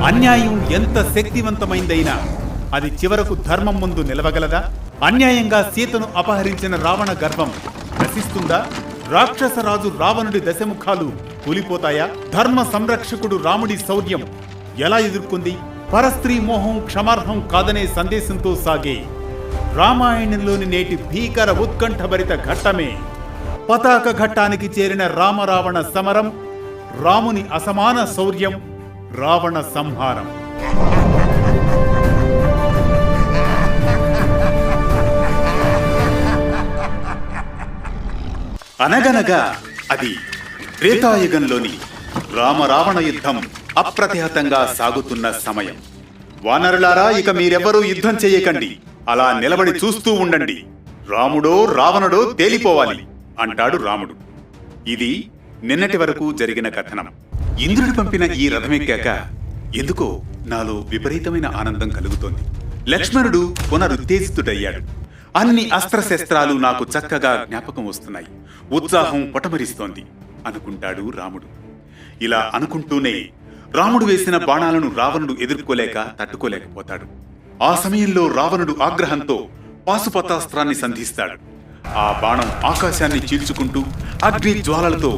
అన్యాయం ఎంత శక్తివంతమైందైనా అది చివరకు ధర్మం ముందు నిలవగలదా? అన్యాయంగా సీతను అపహరించిన రావణ గర్వం నశిస్తుందా? రాక్షసరాజు రావణుడి దశముఖాలు కూలిపోతాయా? ధర్మ సంరక్షకుడు రాముడి శౌర్యం ఎలా ఎదుర్కొంది? పరస్త్రీ మోహం క్షమార్హం కాదనే సందేశంతో సాగే రామాయణంలోని నేటి భీకర ఉత్కంఠభరిత ఘట్టమే పతాక ఘట్టానికి చేరిన రామరావణ సమరం, రాముని అసమాన శౌర్యం, రావణ సంహారం. అనగనగా అది త్రేతాయుగంలోని రామరావణ యుద్ధం అప్రతిహతంగా సాగుతున్న సమయం. వానరులారా, ఇక మీరెవ్వరూ యుద్ధం చేయకండి, అలా నిలబడి చూస్తూ ఉండండి. రాముడో రావణుడో తేలిపోవాలి అంటాడు రాముడు. ఇది నిన్నటి వరకు జరిగిన కథనం. ఇంద్రుడు పంపిన ఈ రథమెక్కాక ఎందుకో నాలో విపరీతమైన ఆనందం కలుగుతోంది. లక్ష్మణుడు పునరుత్తేజితుడయ్యాడు. అన్ని అస్త్రశస్త్రాలు నాకు చక్కగా జ్ఞాపకం వస్తున్నాయి. ఉత్సాహం పొటమరిస్తోంది అనుకుంటాడు రాముడు. ఇలా అనుకుంటూనే రాముడు వేసిన బాణాలను రావణుడు ఎదుర్కోలేక తట్టుకోలేకపోతాడు. ఆ సమయంలో రావణుడు ఆగ్రహంతో పాశుపతాస్త్రాన్ని సంధిస్తాడు. ఆ బాణం ఆకాశాన్ని చీల్చుకుంటూ అగ్ని జ్వాలలతో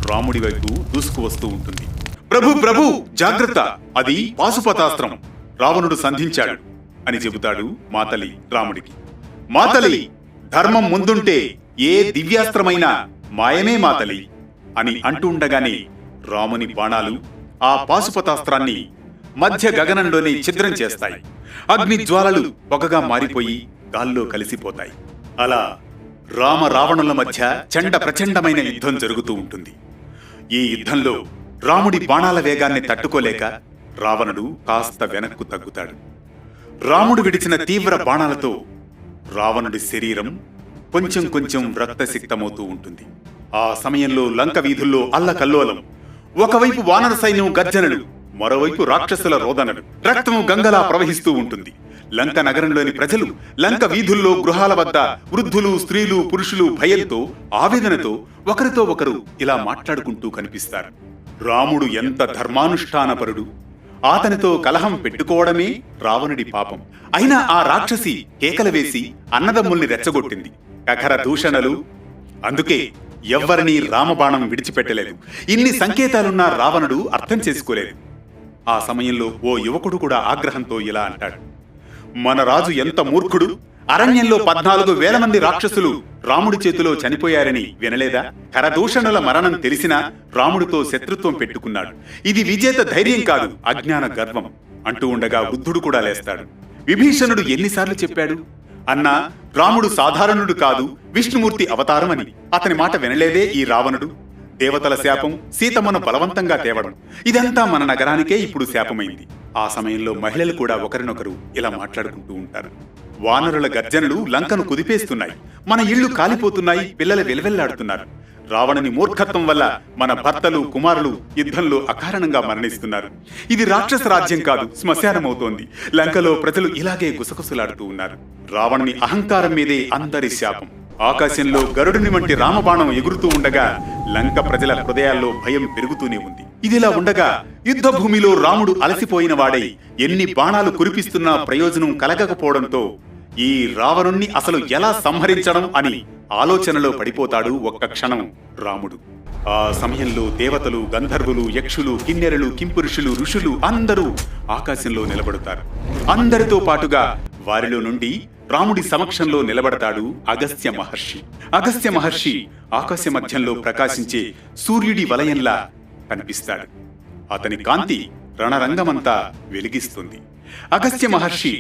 రాముడి వైపు దూసుకువస్తూ ఉంటుంది. ప్రభు ప్రభు జాగ్రత్త, అది పాశుపతాస్త్రం, రావణుడు సంధించాడు అని చెబుతాడు మాతలి రాముడికి. మాతలి, ధర్మం ముందుంటే ఏ దివ్యాస్త్రమైనా మాయమే మాతలి అని అంటుండగానే రాముని బాణాలు ఆ పాశుపతాస్త్రాన్ని మధ్య గగనంలోనే ఛిద్రం చేస్తాయి. అగ్ని జ్వాలలు పొగగా మారిపోయి గాల్లో కలిసిపోతాయి. అలా రామ రావణుల మధ్య చండ ప్రచండమైన యుద్ధం జరుగుతూ ఉంటుంది. ఈ యుద్ధంలో రాముడి బాణాల వేగాన్ని తట్టుకోలేక రావణుడు కాస్త వెనక్కు తగ్గుతాడు. రాముడు విడిచిన తీవ్ర బాణాలతో రావణుడి శరీరం కొంచెం కొంచెం రక్తసిక్తమవుతూ ఉంటుంది. ఆ సమయంలో లంక వీధుల్లో అల్లకల్లోలం. ఒకవైపు వానర సైన్యం గర్జనలు, మరోవైపు రాక్షసుల రోదనలు. రక్తము గంగలా ప్రవహిస్తూ ఉంటుంది. లంక నగరంలోని ప్రజలు లంక వీధుల్లో, గృహాల వద్ద వృద్ధులు, స్త్రీలు, పురుషులు భయంతో, ఆవేదనతో ఒకరితో ఒకరు ఇలా మాట్లాడుకుంటూ కనిపిస్తారు. రాముడు ఎంత ధర్మానుష్ఠానపరుడు, అతనితో కలహం పెట్టుకోవడమే రావణుడి పాపం. అయినా ఆ రాక్షసి కేకలు వేసి అన్నదమ్ముల్ని రెచ్చగొట్టింది. కఖర దూషణలు. అందుకే ఎవ్వరినీ రామబాణం విడిచిపెట్టలేదు. ఇన్ని సంకేతాలున్నా రావణుడు అర్థం చేసుకోలేదు. ఆ సమయంలో ఓ యువకుడు కూడా ఆగ్రహంతో ఇలా అంటాడు, మన రాజు ఎంత మూర్ఖుడు! అరణ్యంలో 14,000 మంది రాక్షసులు రాముడి చేతిలో చనిపోయారని వినలేదా? కరదూషణుల మరణం తెలిసినా రాముడితో శత్రుత్వం పెట్టుకున్నాడు. ఇది విజేత ధైర్యం కాదు, అజ్ఞాన గర్వం అంటూ ఉండగా వృద్ధుడు కూడా లేస్తాడు. విభీషణుడు ఎన్నిసార్లు చెప్పాడు అన్నా, రాముడు సాధారణుడు కాదు, విష్ణుమూర్తి అవతారమని. అతని మాట వినలేదే ఈ రావణుడు. దేవతల శాపం, సీతమ్మను బలవంతంగా తేవడం, ఇదంతా మన నగరానికే ఇప్పుడు శాపమైంది. ఆ సమయంలో మహిళలు కూడా ఒకరినొకరు ఇలా మాట్లాడుకుంటూ ఉంటారు. వానరుల గర్జనలు లంకను కుదిపేస్తున్నాయి, మన ఇళ్లు కాలిపోతున్నాయి, పిల్లలు వెలవెల్లాడుతున్నారు. రావణుని మూర్ఖత్వం వల్ల మన భర్తలు, కుమారులు యుద్ధంలో అకారణంగా మరణిస్తున్నారు. ఇది రాక్షస రాజ్యం కాదు, శ్మశానమవుతోంది. లంకలో ప్రజలు ఇలాగే గుసగుసలాడుతూ ఉన్నారు. రావణుని అహంకారం మీదే అందరి శాపం. ఆకాశంలో గరుడుని వంటి రామబాణం ఎగురుతూ ఉండగా లంక ప్రజల హృదయాల్లో భయం పెరుగుతూనే ఉంది. ఇదిలా ఉండగా యుద్ధ భూమిలో రాముడు అలసిపోయిన వాడై ఎన్ని బాణాలు కురిపిస్తున్నా ప్రయోజనం కలగకపోవడంతో ఈ రావణుణ్ణి అసలు ఎలా సంహరించడం అని ఆలోచనలో పడిపోతాడు ఒక్క క్షణం రాముడు. ఆ సమయంలో దేవతలు, గంధర్వులు, యక్షులు, కిన్నెరలు, కింపురుషులు, ఋషులు అందరూ ఆకాశంలో నిలబడతారు. అందరితో పాటుగా వారిలో నుండి రాముడి సమక్షంలో నిలబడతాడు అగస్త్య మహర్షి. అగస్త్య మహర్షి ఆకాశ మధ్యంలో ప్రకాశించే సూర్యుడి వలయంలా కనిపిస్తాడు. అతని కాంతి రణరంగమంతా వెలిగిస్తుంది. అగస్త్య మహర్షి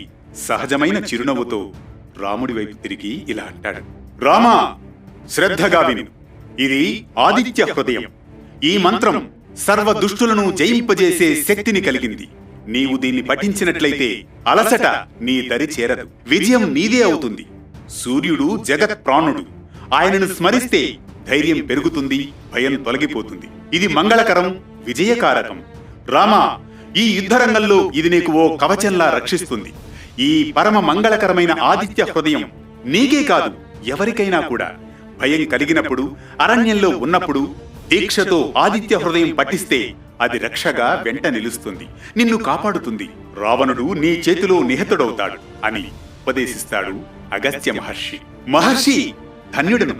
సహజమైన చిరునవ్వుతో రాముడి వైపు తిరిగి ఇలా అంటాడు, రామా, శ్రద్ధగా విను. ఇది ఆదిత్య హృదయం. ఈ మంత్రం సర్వ దుష్టులను జయింపజేసే శక్తిని కలిగింది. నీవు దీన్ని పఠించినట్లయితే అలసట నీ దరి చేరదు, విజయం నీదే అవుతుంది. సూర్యుడు జగత్ ప్రాణుడు, ఆయనను స్మరిస్తే ధైర్యం పెరుగుతుంది, భయం తొలగిపోతుంది. ఇది మంగళకరం, విజయకారకం. రామా, ఈ యుద్ధరంగంలో ఇది నీకు ఓ కవచంలా రక్షిస్తుంది. ఈ పరమ మంగళకరమైన ఆదిత్య హృదయం నీకే కాదు, ఎవరికైనా కూడా భయం కలిగినప్పుడు, అరణ్యంలో ఉన్నప్పుడు దీక్షతో ఆదిత్య హృదయం పఠిస్తే అది రక్షగా వెంట నిలుస్తుంది, నిన్ను కాపాడుతుంది. రావణుడు నీ చేతిలో నిహతుడవుతాడు అని ఉపదేశిస్తాడు అగస్త్య మహర్షి. మహర్షి, ధన్యుడను.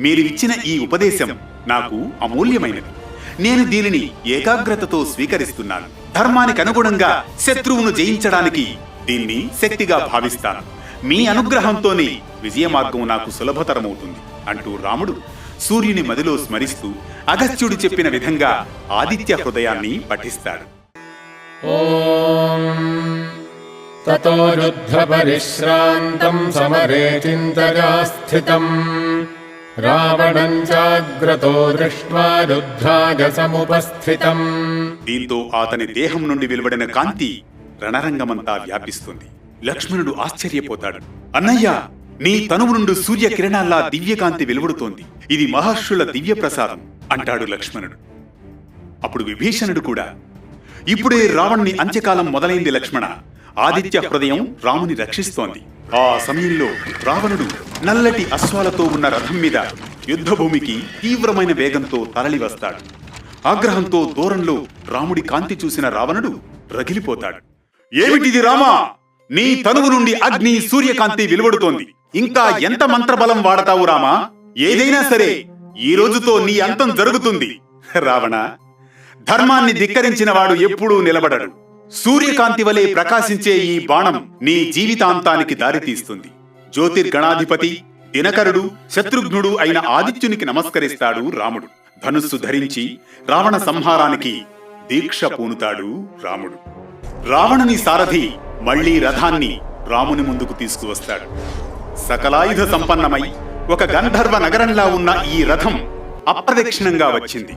మీరు ఇచ్చిన ఈ ఉపదేశం నాకు అమూల్యమైనది. నేను దీనిని ఏకాగ్రతతో స్వీకరిస్తున్నాను. ధర్మానికి అనుగుణంగా శత్రువును జయించడానికి దీన్ని శక్తిగా భావిస్తాను. మీ అనుగ్రహంతోనే విజయ మార్గం నాకు సులభతరమవుతుంది అంటూ రాముడు సూర్యుని మదిలో స్మరిస్తూ అగస్త్యుడు చెప్పిన విధంగా ఆదిత్య హృదయాన్ని పఠిస్తాడు. తతో యుద్ధ పరిశ్రాంతం సమరే చింతయా స్థితం రావణం జాగ్రతో దృష్ట్వా యుద్ధాయ సముపస్థితం. దీంతో అతని దేహం నుండి వెలువడిన కాంతి రణరంగమంతా వ్యాపిస్తుంది. లక్ష్మణుడు ఆశ్చర్యపోతాడు. అన్నయ్య, నీ తనువు నుండి సూర్య కిరణాల్లా దివ్యకాంతి వెలువడుతోంది. ఇది మహర్షుల దివ్య ప్రసాదం అంటాడు లక్ష్మణుడు. అప్పుడు విభీషణుడు కూడా, ఇప్పుడే రావణుని అంత్యకాలం మొదలైంది లక్ష్మణ. ఆదిత్య హృదయం రాముని రక్షిస్తోంది. ఆ సమయంలో రావణుడు నల్లటి అశ్వాలతో ఉన్న రథం మీద యుద్ధభూమికి తీవ్రమైన వేగంతో తరలి వస్తాడు. ఆగ్రహంతో దూరంలో రాముడి కాంతి చూసిన రావణుడు రగిలిపోతాడు. ఏమిటిది రామా? నీ తనువు నుండి అగ్ని సూర్యకాంతి వెలువడుతోంది. ఇంకా ఎంత మంత్రబలం వాడతావు రామా? ఏదైనా సరే ఈ రోజుతో నీ అంతం జరుగుతుంది. రావణ, ధర్మాన్ని ధిక్కరించిన వాడు ఎప్పుడూ నిలబడడు. సూర్యకాంతి వలె ప్రకాశించే ఈ బాణం నీ జీవితాంతానికి దారితీస్తుంది. జ్యోతిర్గణాధిపతి దినకరుడు శత్రుఘ్నుడు అయిన ఆదిత్యునికి నమస్కరిస్తాడు రాముడు. ధనుస్సు ధరించి రావణ సంహారానికి దీక్ష పూనుతాడు రాముడు. రావణుని సారథి మళ్లీ రథాన్ని రాముని ముందుకు తీసుకువస్తాడు. సకలాయుధ సంపన్నమై ఒక గంధర్వ నగరంలా ఉన్న ఈ రథం అప్రదక్షిణంగా వచ్చింది.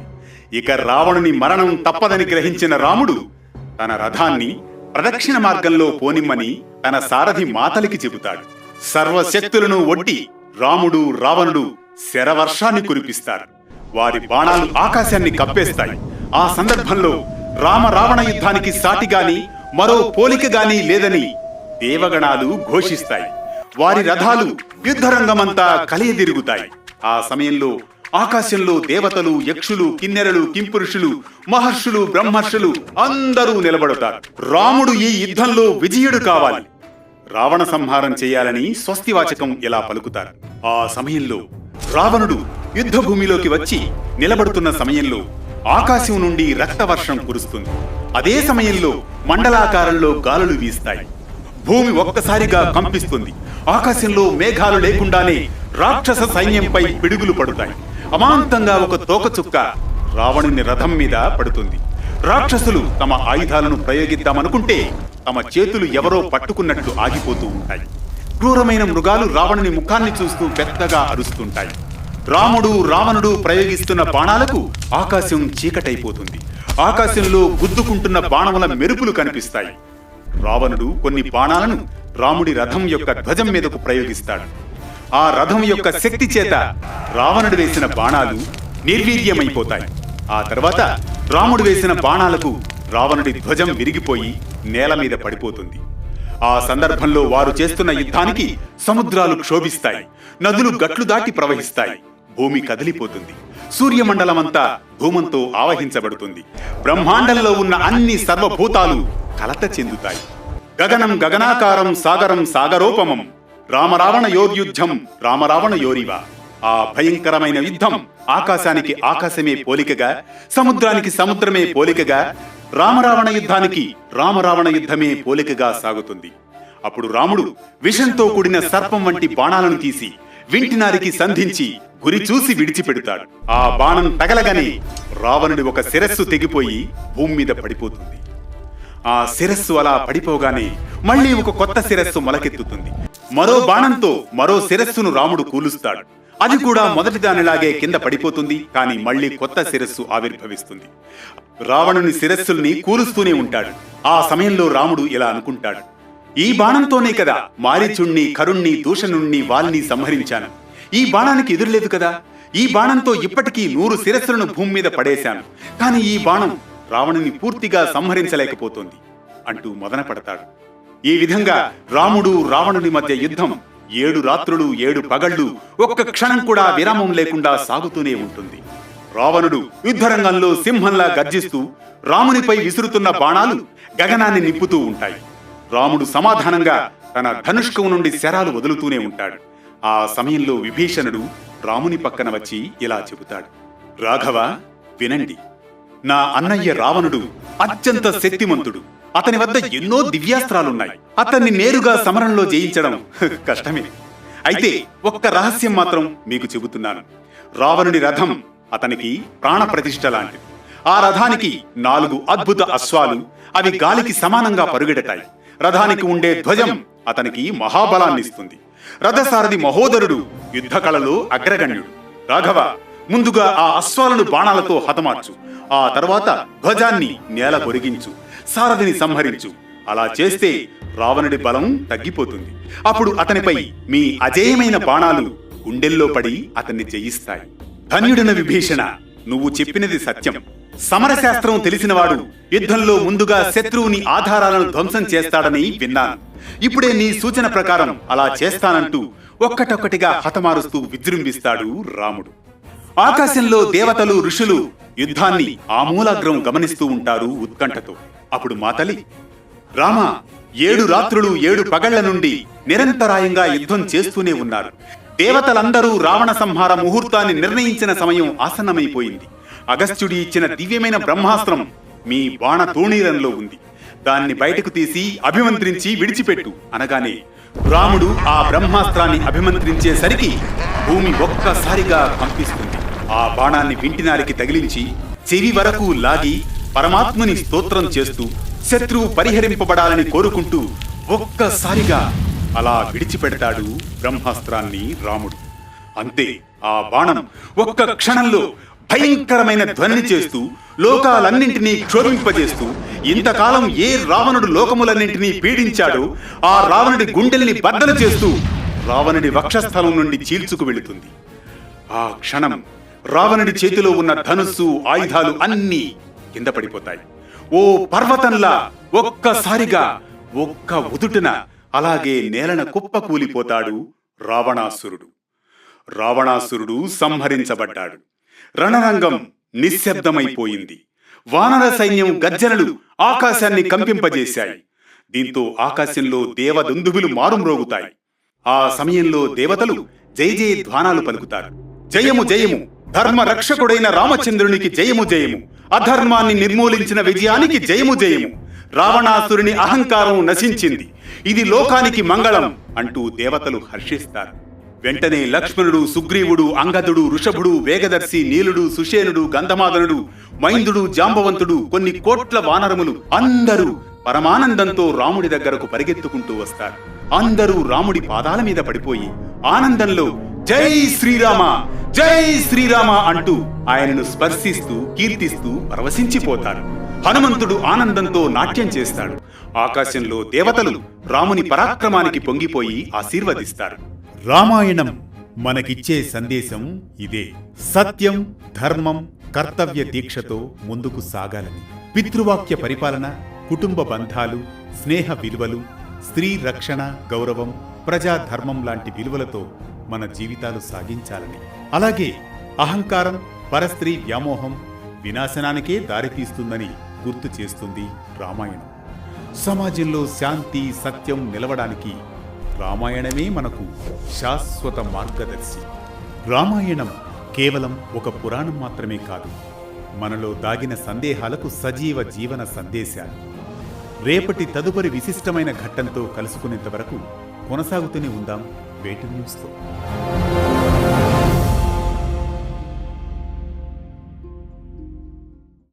ఇక రావణుని మరణం తప్పదని గ్రహించిన రాముడు తన రథాన్ని ప్రదక్షిణ మార్గంలో పోనిమ్మని తన సారథి మాతలికి చెబుతాడు. సర్వశక్తులను ఒడ్డి రాముడు రావణుడు శరవర్షాన్ని కురిపిస్తారు. వారి బాణాలు ఆకాశాన్ని కప్పేస్తాయి. ఆ సందర్భంలో రామ రావణ యుద్ధానికి సాటిగాని మరో పోలికగాని లేదని దేవగణాలు ఘోషిస్తాయి. వారి రథాలు యుద్ధరంగమంతా కలియదిరుగుతాయి. ఆ సమయంలో ఆకాశంలో దేవతలు, యక్షులు, కిన్నెరలు, కింపురుషులు, మహర్షులు, బ్రహ్మర్షులు అందరూ నిలబడతారు. రాముడు ఈ యుద్ధంలో విజయుడు కావాలి, రావణ సంహారం చేయాలని స్వస్తివాచకం ఇలా పలుకుతారు. ఆ సమయంలో రావణుడు యుద్ధభూమిలోకి వచ్చి నిలబడుతున్న సమయంలో ఆకాశం నుండి రక్తవర్షం కురుస్తుంది. అదే సమయంలో మండలాకారంలో గాలులు వీస్తాయి. భూమి ఒక్కసారిగా కంపిస్తుంది. ఆకాశంలో మేఘాలు లేకుండానే రాక్షస సైన్యంపై పిడుగులు పడుతాయి. అమాంతంగా ఒక తోకచుక్క రావణుని రథం మీద పడుతుంది. రాక్షసులు తమ ఆయుధాలను ప్రయోగిద్దామనుకుంటే తమ చేతులు ఎవరో పట్టుకున్నట్లు ఆగిపోతూ ఉంటాయి. క్రూరమైన మృగాలు రావణుని ముఖాన్ని చూస్తూ పెద్దగా అరుస్తుంటాయి. రాముడు రావణుడు ప్రయోగిస్తున్న బాణాలకు ఆకాశం చీకటైపోతుంది. ఆకాశంలో గుద్దుకుంటున్న బాణముల మెరుపులు కనిపిస్తాయి. రావణుడు కొన్ని బాణాలను రాముడి రథం యొక్క ధ్వజం మీదకు ప్రయోగిస్తాడు. ఆ రథం యొక్క శక్తి చేత రావణుడు వేసిన బాణాలు నిర్వీర్యమైపోతాయి. ఆ తర్వాత రాముడు వేసిన బాణాలకు రావణుడి ధ్వజం విరిగిపోయి నేల మీద పడిపోతుంది. ఆ సందర్భంలో వారు చేస్తున్న యుద్ధానికి సముద్రాలు క్షోభిస్తాయి. నదులు గట్లు దాటి ప్రవహిస్తాయి. భూమి కదిలిపోతుంది. సూర్యమండలమంతా ధూమంతో ఆవహించబడుతుంది. బ్రహ్మాండంలో ఉన్న అన్ని సర్వభూతాలు కలత చెందుతాయి. గగనం గగనాకారం సాగరం సాగరోపమం రామరావణ యోర్యుద్ధం రామరావణ యోరివ. ఆ భయంకరమైన యుద్ధం ఆకాశానికి ఆకాశమే పోలికగా, సముద్రానికి సముద్రమే పోలికగా, రామరావణ యుద్ధానికి రామరావణ యుద్ధమే పోలికగా సాగుతుంది. అప్పుడు రాముడు విషంతో కూడిన సర్పం వంటి బాణాలను తీసి వింటినారికి సంధించి గురి చూసి విడిచిపెడతాడు. ఆ బాణం తగలగానే రావణుడి ఒక శిరస్సు తెగిపోయి భూమి మీద పడిపోతుంది. ఆ శిరస్సు అలా పడిపోగానే మళ్లీ ఒక కొత్త శిరస్సు మొలకెత్తుతుంది. మరో బాణంతో మరో శిరస్సును రాముడు కూలుస్తాడు. అది కూడా మొదటి దానిలాగే కింద పడిపోతుంది. కానీ మళ్లీ కొత్త శిరస్సు ఆవిర్భవిస్తుంది. రావణుని శిరస్సుల్ని కూలుస్తూనే ఉంటాడు. ఆ సమయంలో రాముడు ఇలా అనుకుంటాడు, ఈ బాణంతోనే కదా మారీచుణ్ణి, కరుణ్ణి, దూషణుణ్ణి, వాల్ని సంహరించాను. ఈ బాణానికి ఎదురులేదు కదా. ఈ బాణంతో ఇప్పటికీ 100 శిరస్సులను భూమి మీద పడేశాను. కానీ ఈ బాణం రావణుని పూర్తిగా సంహరించలేకపోతుంది అంటూ మదన పడతాడు. ఈ విధంగా రాముడు రావణుని మధ్య యుద్ధం 7 రాత్రులు 7 పగళ్లు ఒక్క క్షణం కూడా విరామం లేకుండా సాగుతూనే ఉంటుంది. రావణుడు యుద్ధరంగంలో సింహంలా గర్జిస్తూ రామునిపై విసురుతున్న బాణాలు గగనాన్ని నింపుతూ ఉంటాయి. రాముడు సమాధానంగా తన ధనుష్కం నుండి శరాలు వదులుతూనే ఉంటాడు. ఆ సమయంలో విభీషణుడు రాముని పక్కన వచ్చి ఇలా చెబుతాడు: రాఘవ, వినండి. నా అన్నయ్య రావణుడు అత్యంత శక్తిమంతుడు. అతని వద్ద ఎన్నో దివ్యాస్త్రాలున్నాయి. అతన్ని నేరుగా సమరంలో జయించడం కష్టమే. అయితే ఒక్క రహస్యం మాత్రం మీకు చెబుతున్నాను. రావణుడి రథం అతనికి ప్రాణప్రతిష్ఠ లాంటిది. ఆ రథానికి 4 అద్భుత అశ్వాలు, అవి గాలికి సమానంగా పరుగెడతాయి. రథానికి ఉండే ధ్వజం అతనికి మహాబలాన్నిస్తుంది. రథసారథి మహోదరుడు యుద్ధ కళలో అగ్రగణ్యుడు. రాఘవ, ముందుగా ఆ అశ్వాలను బాణాలతో హతమార్చు. ఆ తర్వాత ధ్వజాన్ని నేల కొరిగించు, సారథిని సంహరించు. అలా చేస్తే రావణుడి బలం తగ్గిపోతుంది. అప్పుడు అతనిపై మీ అజేయమైన బాణాలు గుండెల్లో పడి అతన్ని జయిస్తాయి. ధన్యుడిన విభీషణ, నువ్వు చెప్పినది సత్యం. సమరశాస్త్రం తెలిసినవాడు యుద్ధంలో ముందుగా శత్రువుని ఆధారాలను ధ్వంసం చేస్తాడని విన్నాను. ఇప్పుడే నీ సూచన ప్రకారం అలా చేస్తానంటూ ఒక్కటొక్కటిగా హతమారుస్తూ విజృంభిస్తాడు రాముడు. ఆకాశంలో దేవతలు, ఋషులు యుద్ధాన్ని ఆమూలాగ్రం గమనిస్తూ ఉంటారు ఉత్కంఠతో. అప్పుడు మాతలి, రామ, 7 రాత్రులు 7 పగళ్ల నుండి నిరంతరాయంగా యుద్ధం చేస్తూనే ఉన్నారు. దేవతలందరూ రావణ సంహార ముహూర్తాన్ని నిర్ణయించిన సమయం ఆసన్నమైపోయింది. అగస్త్యుడి ఇచ్చిన దివ్యమైన బ్రహ్మాస్త్రం మీ బాణ తోణీరంలో ఉంది. దాన్ని బయటకు తీసి అభిమంత్రించి విడిచిపెట్టు అనగానే రాముడు ఆ బ్రహ్మాస్త్రాన్ని అభిమంత్రించేసరికి భూమి ఒక్కసారిగా కంపిస్తుంది. ఆ బాణాన్ని వింటినారికి తగిలించి చెవి వరకు లాగి పరమాత్ముని స్తోత్రం చేస్తూ శత్రువు పరిహరింపబడాలని కోరుకుంటూ ఒక్కసారిగా అలా విడిచిపెడతాడు బ్రహ్మాస్త్రాన్ని రాముడు. అంతే, ఆ బాణం ఒక్క క్షణంలో భయంకరమైన ధ్వని చేస్తూ లోకాలన్నింటినీ క్షోభింపజేస్తూ ఇంతకాలం ఏ రావణుడు లోకములన్నింటినీ పీడించాడో ఆ రావణుడి గుండెల్ని బద్దలు చేస్తూ రావణుడి వక్షస్థలం నుండి చీల్చుకు వెళుతుంది. ఆ క్షణం రావణుడి చేతిలో ఉన్న ధనుస్సు, ఆయుధాలు అన్నీ కింద పడిపోతాయి. ఓ పర్వతంలా ఒక్కసారిగా ఒక్క ఉదుటున అలాగే నేలన కుప్పకూలిపోతాడు రావణాసురుడు. రావణాసురుడు సంహరించబడ్డాడు. రణరంగం నిశ్శబ్దమైపోయింది. వానర సైన్యం గర్జనలు ఆకాశాన్ని కంపింపజేశాయి. దీంతో ఆకాశంలో దేవదుందుబులు మారుమ్రోగుతాయి. ఆ సమయంలో దేవతలు జయ జయ ధ్వానాలు పలుకుతారు. జయము జయము, ధర్మ రక్షకుడైన రామచంద్రునికి జయము జయము, అధర్మాన్ని నిర్మూలించిన విజయానికి జయము జయము, రావణాసురుని అహంకారం నశించింది, ఇది లోకానికి మంగళం అంటూ దేవతలు హర్షిస్తారు. వెంటనే లక్ష్మణుడు, సుగ్రీవుడు, అంగదుడు, వృషభుడు, వేగదర్శి, నీలుడు, సుషేనుడు, గంధమాదనుడు, మైందుడు, జాంబవంతుడు, కొన్ని కోట్ల వానరములు అందరూ పరమానందంతో రాముడి దగ్గరకు పరిగెత్తుకుంటూ వస్తారు. అందరూ రాముడి పాదాల మీద పడిపోయి ఆనందంలో జై శ్రీరామ, జై శ్రీరామ అంటూ ఆయనను స్పర్శిస్తూ కీర్తిస్తూ పరవశించిపోతారు. హనుమంతుడు ఆనందంతో నాట్యం చేస్తాడు. ఆకాశంలో దేవతలు రాముని పరాక్రమానికి పొంగిపోయి ఆశీర్వదిస్తారు. రామాయణం మనకిచ్చే సందేశం ఇదే: సత్యం, ధర్మం, కర్తవ్య దీక్షతో ముందుకు సాగాలని. పితృవాక్య పరిపాలన, కుటుంబ బంధాలు, స్నేహ విలువలు, స్త్రీ రక్షణ, గౌరవం, ప్రజాధర్మం లాంటి విలువలతో మన జీవితాలు సాగించాలని. అలాగే అహంకారం, పరస్త్రీ వ్యామోహం వినాశనానికే దారితీస్తుందని గుర్తు చేస్తుంది రామాయణం. సమాజంలో శాంతి, సత్యం నిలవడానికి రామాయణమే మనకు శాశ్వత మార్గదర్శి. రామాయణం కేవలం ఒక పురాణం మాత్రమే కాదు, మనలో దాగిన సందేహాలకు సజీవ జీవన సందేశాలు. రేపటి తదుపరి విశిష్టమైన ఘట్టంతో కలుసుకునేంత వరకు కొనసాగుతూనే ఉందాం వేటు న్యూస్తో.